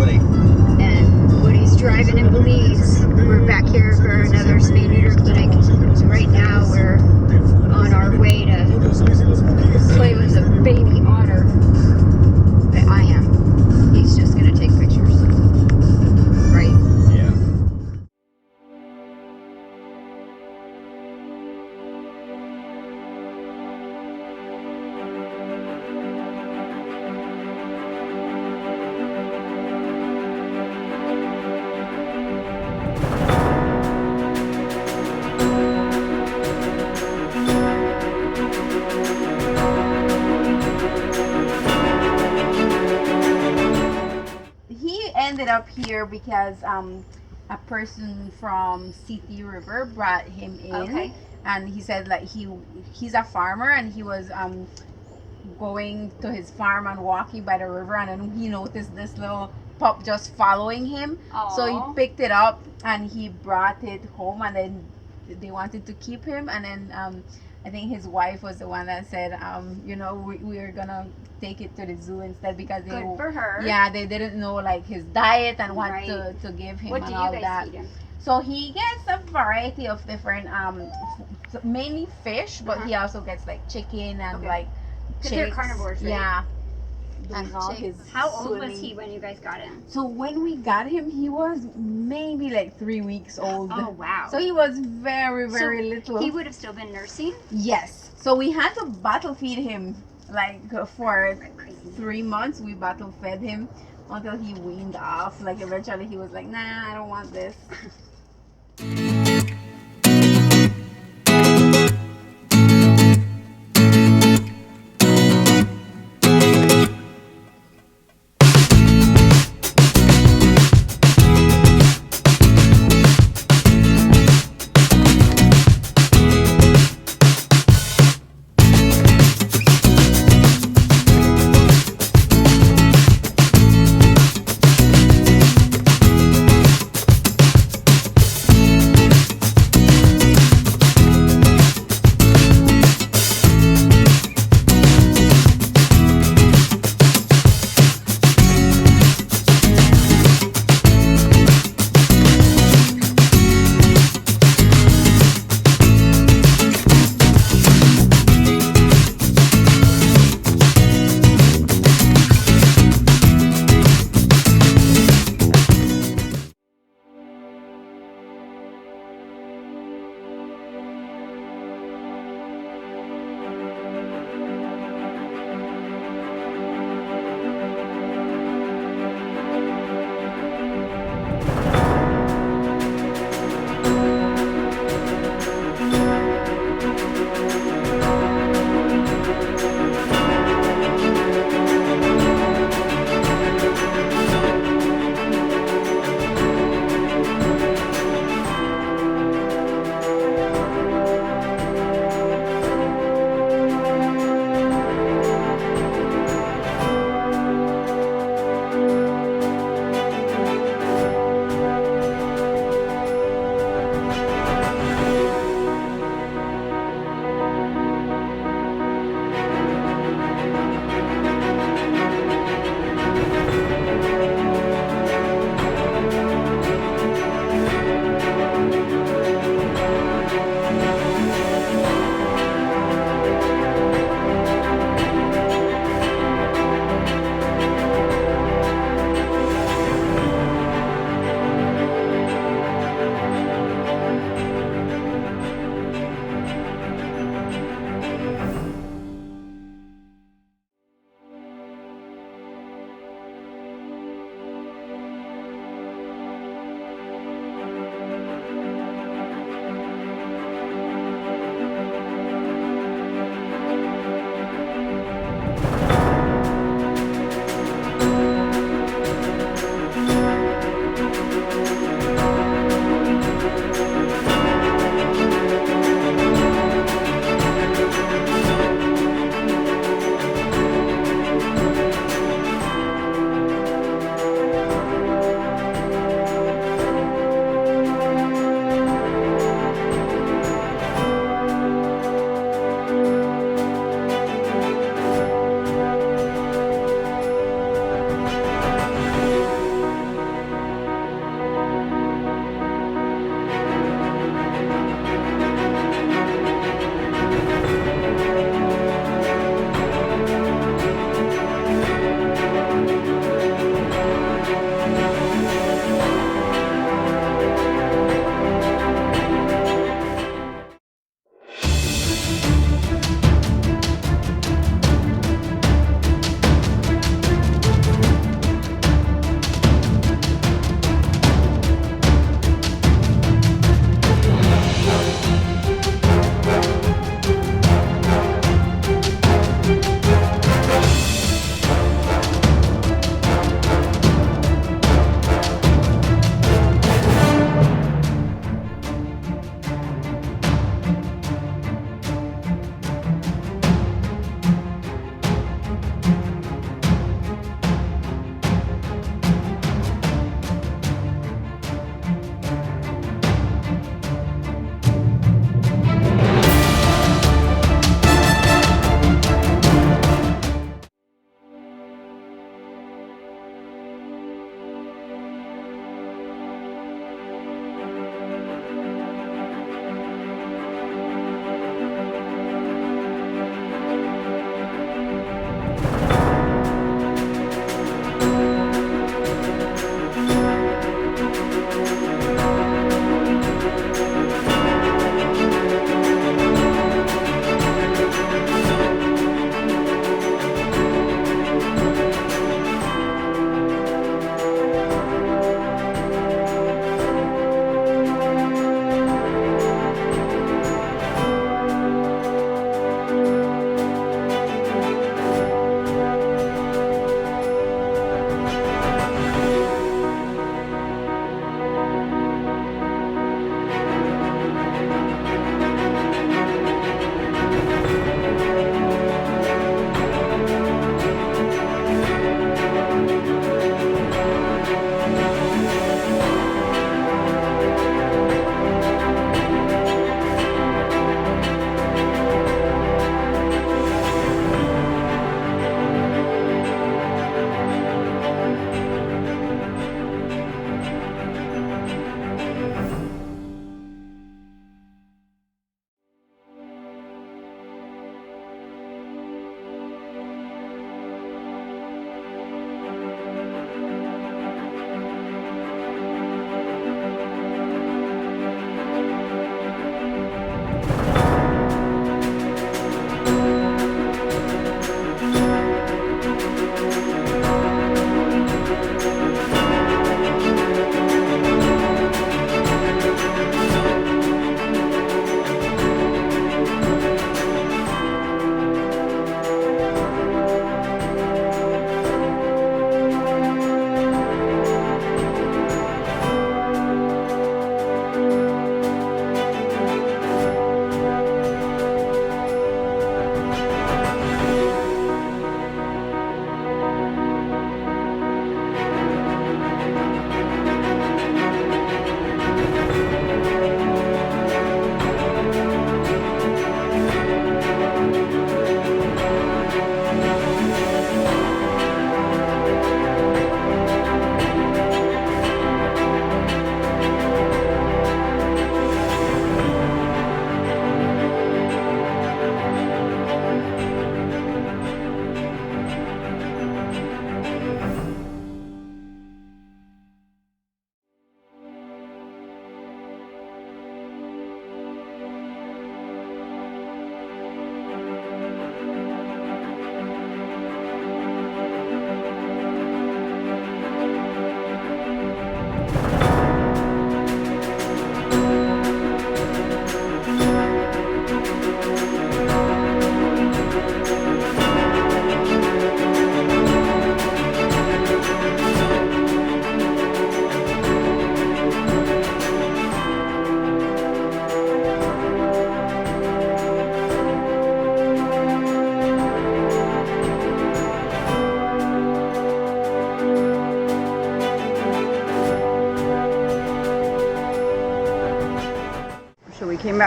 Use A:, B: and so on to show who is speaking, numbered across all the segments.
A: Woody.
B: And Woody's driving in Belize. We're back here for another spay neuter clinic. Right now we're on our way to play with a baby otter. But I am. He's just gonna take pictures. Right?
A: Yeah.
C: He ended up here because a person from City River brought him in.
B: Okay.
C: And he said like he's a farmer, and he was going to his farm and walking by the river, and then he noticed this little pup just following him.
B: Aww.
C: So he picked it up and he brought it home, and then they wanted to keep him, and then I think his wife was the one that said we're gonna take it to the zoo instead, because they
B: Good for her.
C: yeah, they didn't know like his diet and what
B: Right.
C: to give him
B: What
C: and
B: do you
C: all
B: guys
C: that.
B: feed him?
C: So he gets a variety of different mainly fish, but he also gets like chicken and
B: Okay.
C: like
B: 'Cause they're
C: chicks.
B: carnivores, right?
C: Yeah.
B: Those
C: And all
B: chicks.
C: his
B: How old was
C: swimming.
B: he when you guys got him?
C: So when we got him, he was maybe like 3 weeks old.
B: Oh wow.
C: So he was very, very little.
B: He would have still been nursing?
C: Yes. So we had to bottle feed him like for
B: Crazy.
C: 3 months. We bottle fed him until he weaned off. Like eventually he was like, nah, I don't want this.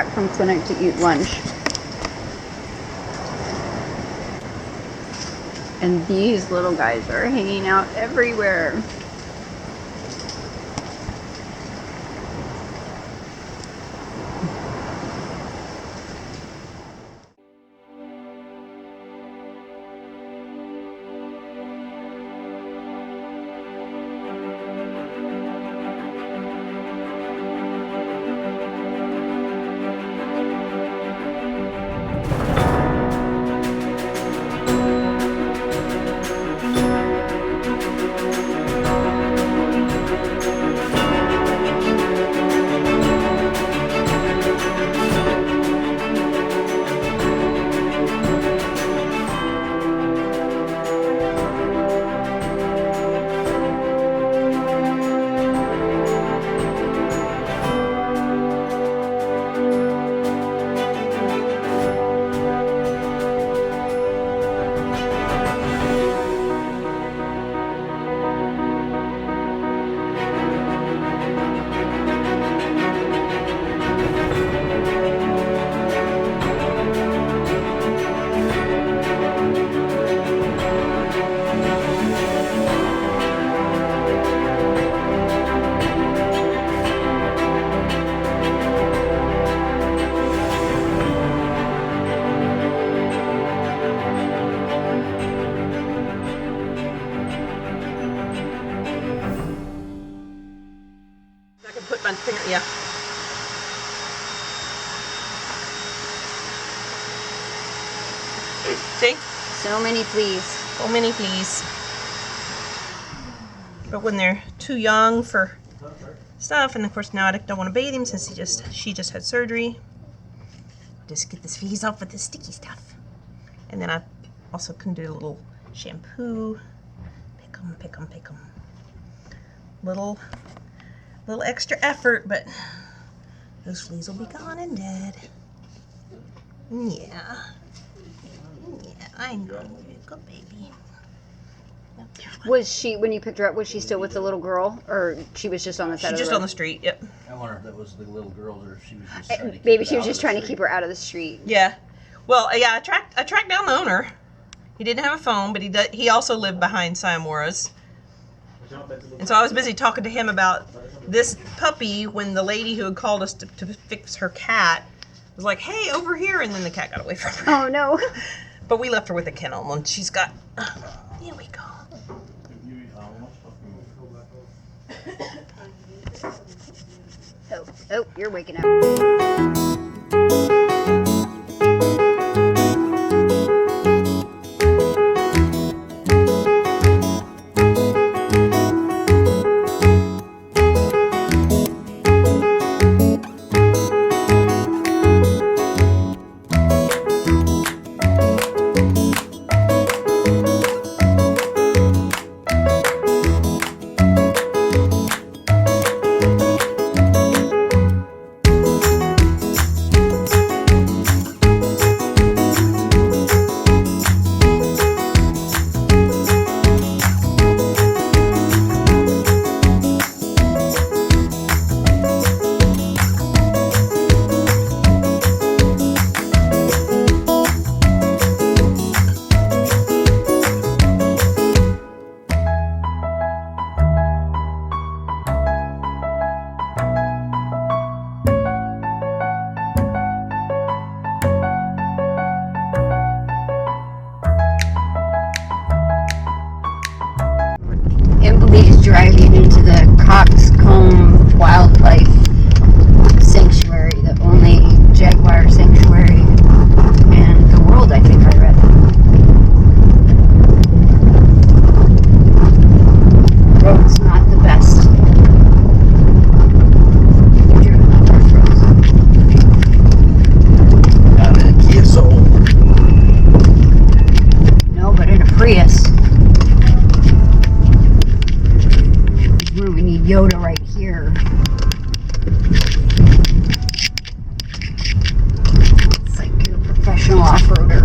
B: back from clinic to eat lunch. And these little guys are hanging out everywhere.
A: Yeah. See?
B: So many fleas.
A: So many fleas. But when they're too young for stuff, and of course now I don't want to bathe him since she just had surgery. Just get this fleas off with this sticky stuff. And then I also can do a little shampoo. Pick 'em, pick 'em, pick 'em. Little extra effort, but those fleas will be gone and dead. Yeah. Yeah, I know. You're a good baby.
B: Was she, when you picked her up, was she still with the little girl? Or she was just on the side of the road?
A: She's just on the street, yep.
D: I wonder if that was the little girl or if she was just trying to keep
B: Maybe
D: it
B: she was
D: out
B: just
D: of
B: trying
D: the
B: to keep
D: street.
B: her out of the street.
A: Yeah. Well, yeah, I tracked down the owner. He didn't have a phone, but he also lived behind Sayamora's. And so I was busy talking to him about this puppy when the lady who had called us to fix her cat was like, hey, over here, and then the cat got away from her.
B: Oh, no.
A: But we left her with a kennel, and she's got... here we go.
B: Oh, you're waking up. Driving into the Coxcomb Wildlife Sanctuary, the only jaguar sanctuary in the world, I think I read. Road's not the best. You've driven on dirt roads.
D: Not in a Kia Soul.
B: No, but in a Prius. We need Yoda right here. It's like you're a professional off-roader.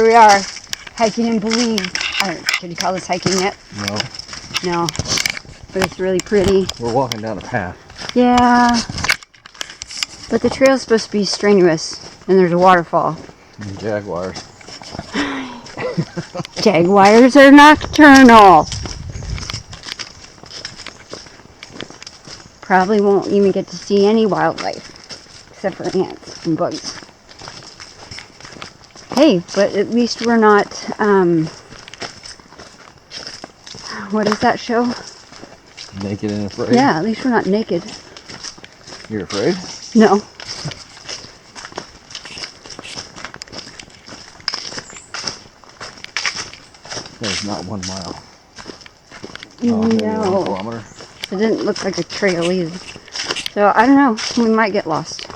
B: we are, hiking in Belize. Should you call this hiking yet?
D: No.
B: No. But it's really pretty.
D: We're walking down a path.
B: Yeah. But the trail's supposed to be strenuous, and there's a waterfall.
D: And jaguars.
B: Jaguars are nocturnal. Probably won't even get to see any wildlife, except for ants and bugs. Hey, but at least we're not, what is that show?
D: Naked and afraid?
B: Yeah, at least we're not naked.
D: You're afraid?
B: No.
D: There's not 1 mile. Maybe 1
B: No.
D: kilometer.
B: It didn't look like a trail either. So, I don't know. We might get lost.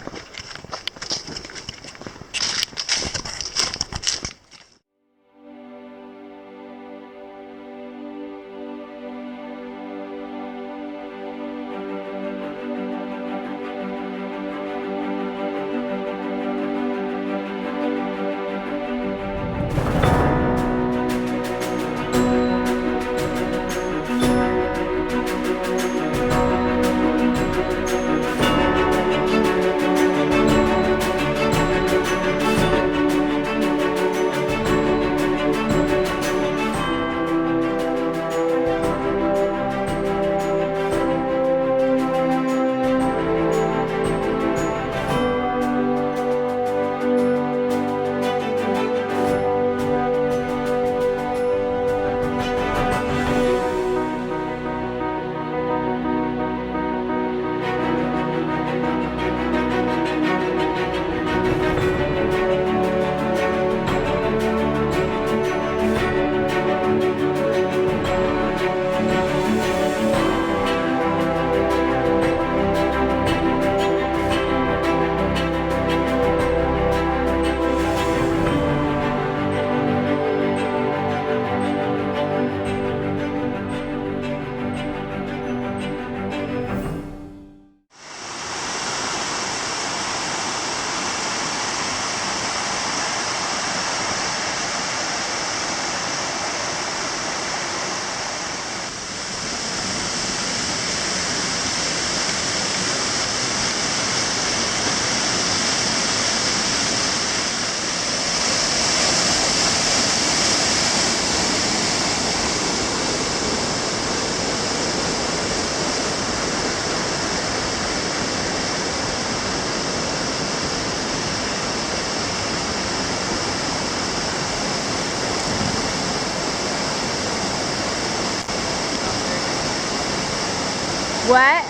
B: What?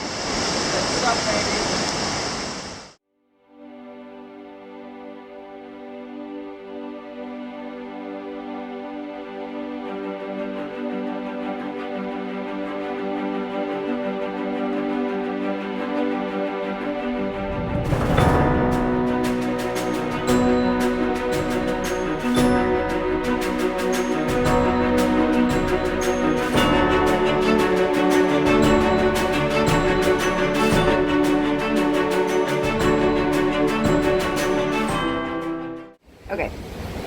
B: Okay,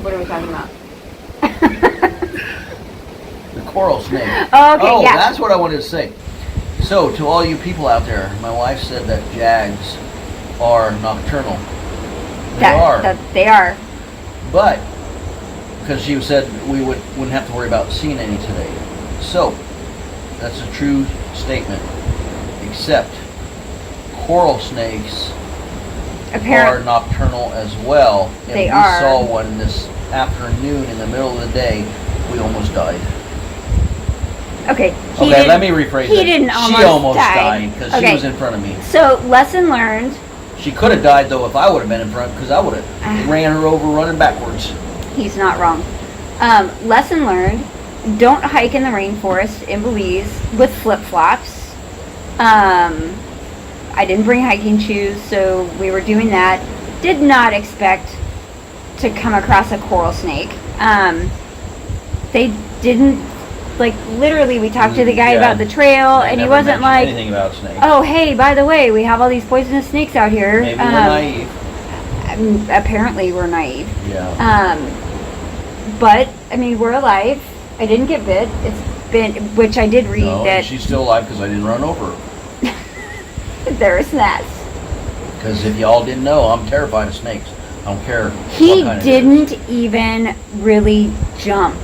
B: what are we talking about?
D: The coral snake.
B: Oh, okay,
D: Oh,
B: yeah.
D: that's what I wanted to say. So, to all you people out there, my wife said that jags are nocturnal.
B: They are.
D: But, because she said we wouldn't have to worry about seeing any today. So, that's a true statement. Except, coral snakes are nocturnal as well. And
B: They
D: we
B: are.
D: saw one this afternoon in the middle of the day. We almost died.
B: Okay.
D: Okay, let me rephrase
B: He
D: it.
B: didn't
D: She almost died because she was in front of me.
B: So, lesson learned.
D: She could have died though if I would have been in front because I would have ran her over running backwards.
B: He's not wrong. Lesson learned. Don't hike in the rainforest in Belize with flip-flops. I didn't bring hiking shoes, so we were doing that. Did not expect to come across a coral snake. They didn't, like, literally we talked to the guy about the trail, and he wasn't like,
D: anything about snakes.
B: oh, hey, by the way, we have all these poisonous snakes out here.
D: Maybe we're naive.
B: Apparently we're naive.
D: Yeah.
B: But I mean, we're alive. I didn't get bit. It's been, which I did read
D: No,
B: that
D: she's still alive because I didn't run over her.
B: there's that.
D: Because if y'all didn't know, I'm terrified of snakes. I don't care.
B: He
D: what kind it is.
B: didn't even really jump.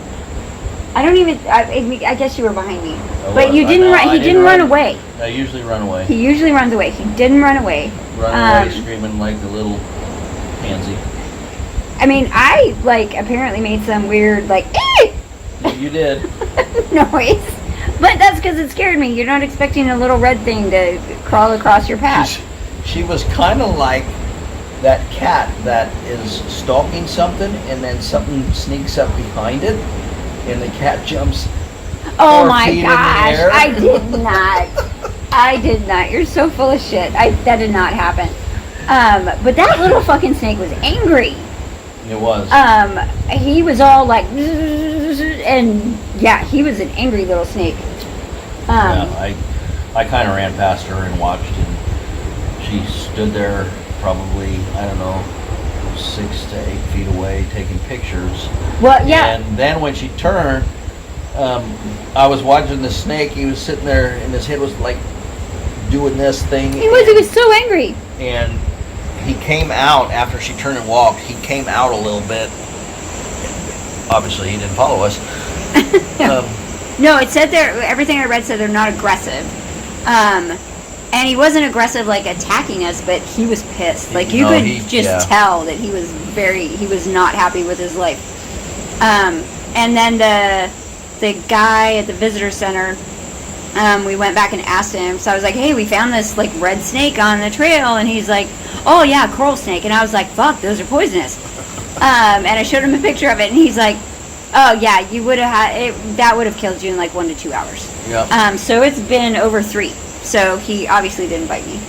B: I don't even. I guess you were behind me, but you didn't run. He didn't run away.
D: I usually run away.
B: He usually runs away. He didn't run away.
D: Run away screaming like a little pansy.
B: I mean, I like apparently made some weird like
D: You did.
B: noise, but that's because it scared me. You're not expecting a little red thing to crawl across your path.
D: She was kind of like that cat that is stalking something and then something sneaks up behind it and the cat jumps.
B: Oh
D: 4
B: my
D: feet in the
B: gosh!
D: air.
B: I did not. I did not. You're so full of shit. That did not happen. But that little fucking snake was angry.
D: It was.
B: He was all like, and yeah, he was an angry little snake.
D: Yeah, I kind of ran past her and watched, and she stood there probably, I don't know, 6 to 8 feet away taking pictures.
B: Well, yeah.
D: And then when she turned, I was watching the snake. He was sitting there, and his head was like doing this thing.
B: He was so angry.
D: And he came out after she turned and walked. He came out a little bit. Obviously, he didn't follow us.
B: No, it said there. Everything I read said they're not aggressive. And he wasn't aggressive like attacking us, but he was pissed. Like you could just tell that he was not happy with his life. And then the guy at the visitor center, we went back and asked him. So I was like, hey, we found this like red snake on the trail, and he's like, oh yeah, coral snake. And I was like, fuck, those are poisonous. And I showed him a picture of it, and he's like, oh yeah, you would have had it. That would have killed you in like 1 to 2 hours.
D: Yeah.
B: So it's been over 3. So he obviously didn't bite me,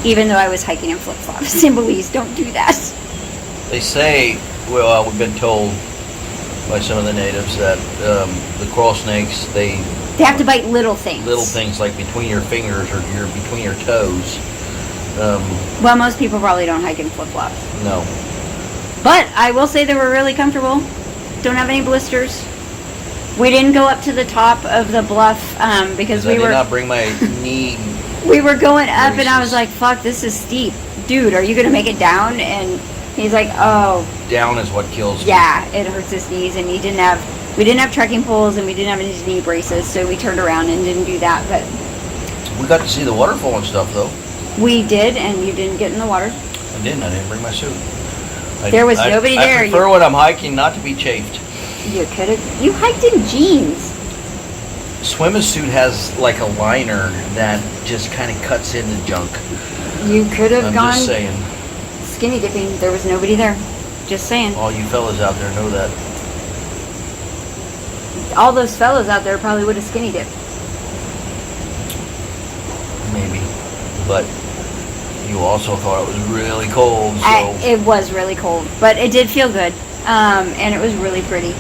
B: even though I was hiking in flip-flops in Belize. Don't do that.
D: They say, well, we've been told by some of the natives that the coral snakes, they
B: have to bite little things.
D: Little things like between your fingers or between your toes.
B: Well, most people probably don't hike in flip-flops.
D: No.
B: But I will say they were really comfortable. Don't have any blisters. We didn't go up to the top of the bluff because we were.
D: I did not bring my knee.
B: We were going up, and I was like, "Fuck, this is steep, dude. Are you gonna make it down?" And he's like, "Oh."
D: Down is what kills.
B: Yeah, it hurts his knees, and we didn't have trekking poles, and we didn't have any knee braces, so we turned around and didn't do that. But
D: we got to see the waterfall and stuff, though.
B: We did, and you didn't get in the water.
D: I didn't. I didn't bring my suit.
B: There was nobody there.
D: I prefer when I'm hiking not to be chafed.
B: You could have. You hiked in jeans.
D: Swimming suit has like a liner that just kind of cuts into junk.
B: You could have gone.
D: I'm just saying.
B: Skinny dipping. There was nobody there. Just saying.
D: All you fellas out there know that.
B: All those fellas out there probably would have skinny dipped.
D: Maybe, but you also thought it was really cold. So
B: It was really cold, but it did feel good, and it was really pretty.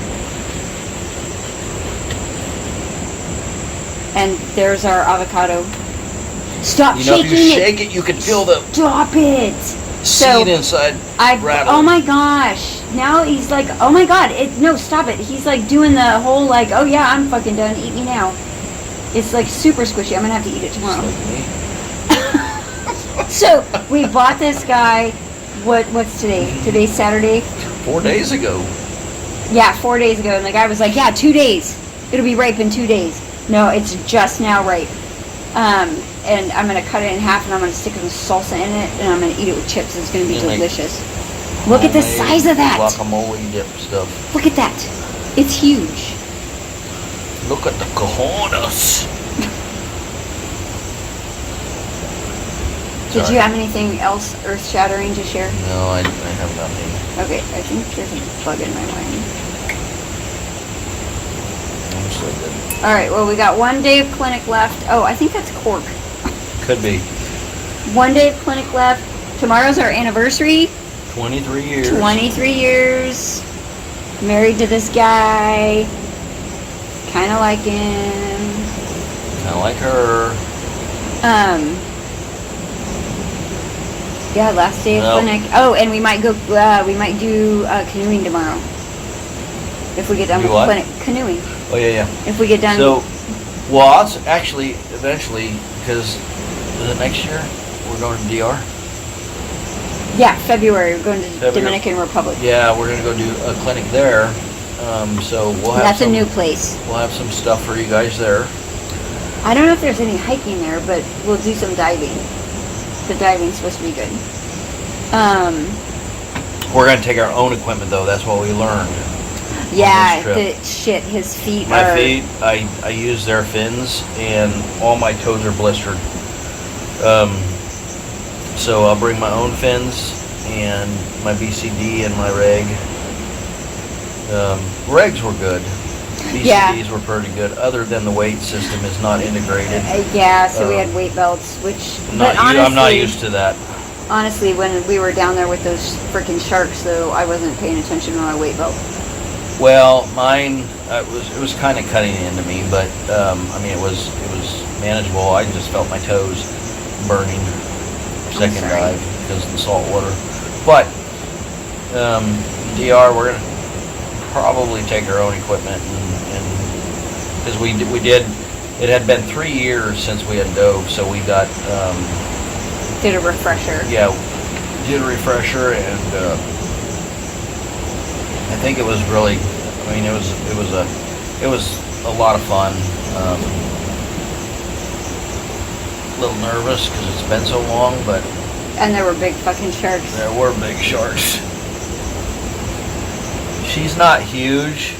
B: And there's our avocado. Stop shaking it!
D: If you shake it, you can feel the
B: Stop it!
D: seed inside rattling.
B: Oh my gosh! Now he's like, oh my god! No, stop it! He's like doing the whole like, oh yeah, I'm fucking done. Eat me now. It's like super squishy. I'm gonna have to eat it tomorrow. So we bought this guy. What's today? Today's Saturday.
D: 4 days ago.
B: Yeah, 4 days ago, and the guy was like, yeah, 2 days. It'll be ripe in 2 days. No, it's just now ripe. And I'm gonna cut it in half, and I'm gonna stick some salsa in it, and I'm gonna eat it with chips. It's gonna be delicious. Look at the size of that.
D: Guacamole dip stuff.
B: Look at that. It's huge.
D: Look at the cojones.
B: Did you have anything else earth-shattering to share?
D: No, I have nothing.
B: Okay, I think there's a bug in my mind.
D: I'm so good.
B: All right, well, we got 1 day of clinic left. Oh, I think that's cork.
D: Could be.
B: 1 day of clinic left. Tomorrow's our anniversary.
D: 23 years.
B: 23 years. Married to this guy. Kind of like him.
D: Kind of like her.
B: Yeah, last day of clinic. Oh, and we might go. We might do canoeing tomorrow. If we get done
D: Do
B: with
D: what?
B: clinic canoeing.
D: Oh yeah.
B: If we get done.
D: So, well, I'll actually eventually, because is it next year we're going to DR?
B: Yeah, February. We're going to
D: February.
B: Dominican Republic.
D: Yeah, we're gonna go do a clinic there. So we'll have
B: That's
D: some,
B: a new place.
D: We'll have some stuff for you guys there.
B: I don't know if there's any hiking there, but we'll do some diving. The diving's supposed to be good.
D: We're gonna take our own equipment though. That's what we learned.
B: Yeah,
D: trip.
B: his feet
D: My
B: are.
D: feet, I use their fins, and all my toes are blistered. So I'll bring my own fins and my BCD and my reg. Regs were good. BCDs
B: Yeah.
D: were pretty good, other than the weight system is not integrated.
B: Yeah, so we had weight belts, which.
D: I'm not used to that.
B: Honestly, when we were down there with those freaking sharks, though, I wasn't paying attention to my weight belt.
D: Well, mine it was kind of cutting into me, but I mean it was manageable. I just felt my toes burning. Second
B: sorry.
D: dive because of the salt water. But DR, we're gonna probably take our own equipment and because we did. It had been 3 years since we had dove, so we got
B: Did a refresher.
D: yeah, did a refresher, and I think it was really. I mean, it was a lot of fun. A little nervous because it's been so long, but
B: And there were big fucking sharks.
D: there were big sharks. She's not huge,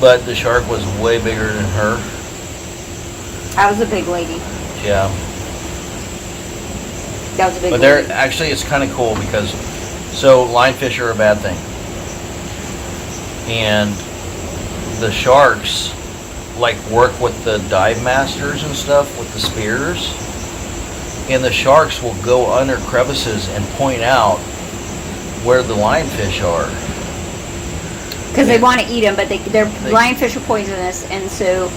D: but the shark was way bigger than her.
B: I was a big lady.
D: Yeah.
B: That was a big
D: But
B: lady.
D: actually it's kind of cool because, so lionfish are a bad thing. And the sharks like work with the dive masters and stuff with the spears. And the sharks will go under crevices and point out where the lionfish are.
B: Because they want to eat them, but lionfish are poisonous, and so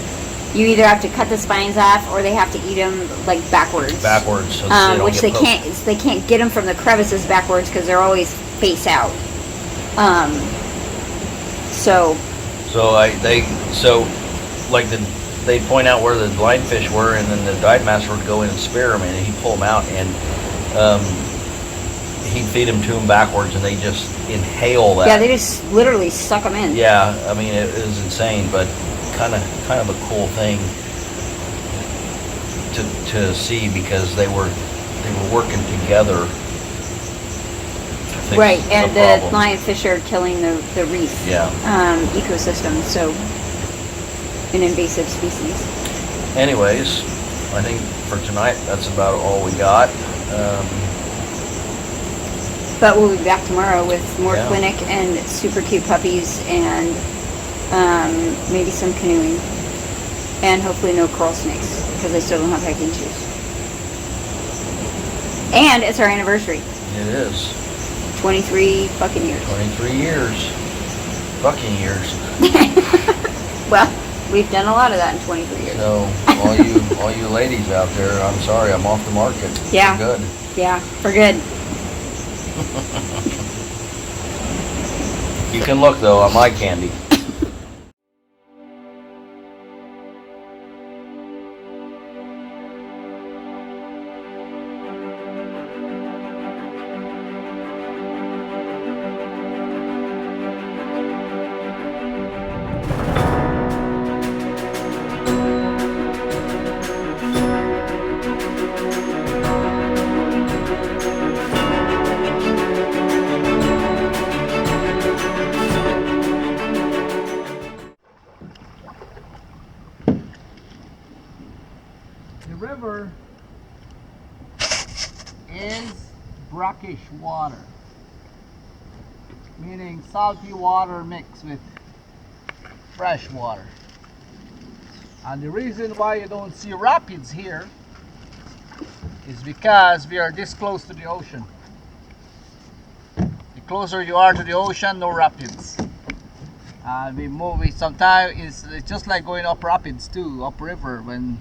B: you either have to cut the spines off or they have to eat them like backwards.
D: Backwards, so they don't
B: which
D: get
B: they
D: poked.
B: can't. They can't get them from the crevices backwards because they're always face out. So
D: they'd point out where the lionfish were, and then the dive master would go in and spear them, and he'd pull them out, and he'd feed them to them backwards, and they just inhale that.
B: yeah, they just literally suck them in.
D: Yeah, I mean it was insane, but kind of a cool thing to see because they were working together. To fix
B: Right, and the
D: problem.
B: lionfish are killing the reef
D: Yeah.
B: ecosystem, so an invasive species.
D: Anyways, I think for tonight that's about all we got.
B: But we'll be back tomorrow with more
D: Yeah.
B: clinic and super cute puppies and maybe some canoeing. And hopefully no coral snakes because I still don't have hiking shoes. And it's our anniversary.
D: It is
B: 23 fucking years.
D: 23 years, fucking years.
B: Well, we've done a lot of that in 23 years.
D: So all you ladies out there, I'm sorry, I'm off the market.
B: Yeah.
D: For good.
B: Yeah, for good.
D: You can look though on my candy.
E: The river is brackish water, meaning salty water mixed with fresh water. And the reason why you don't see rapids here is because we are this close to the ocean. The closer you are to the ocean, no rapids. We sometimes it's just like going up rapids too, upriver when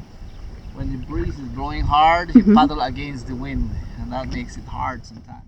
E: the breeze is blowing hard, you paddle against the wind, and that makes it hard sometimes.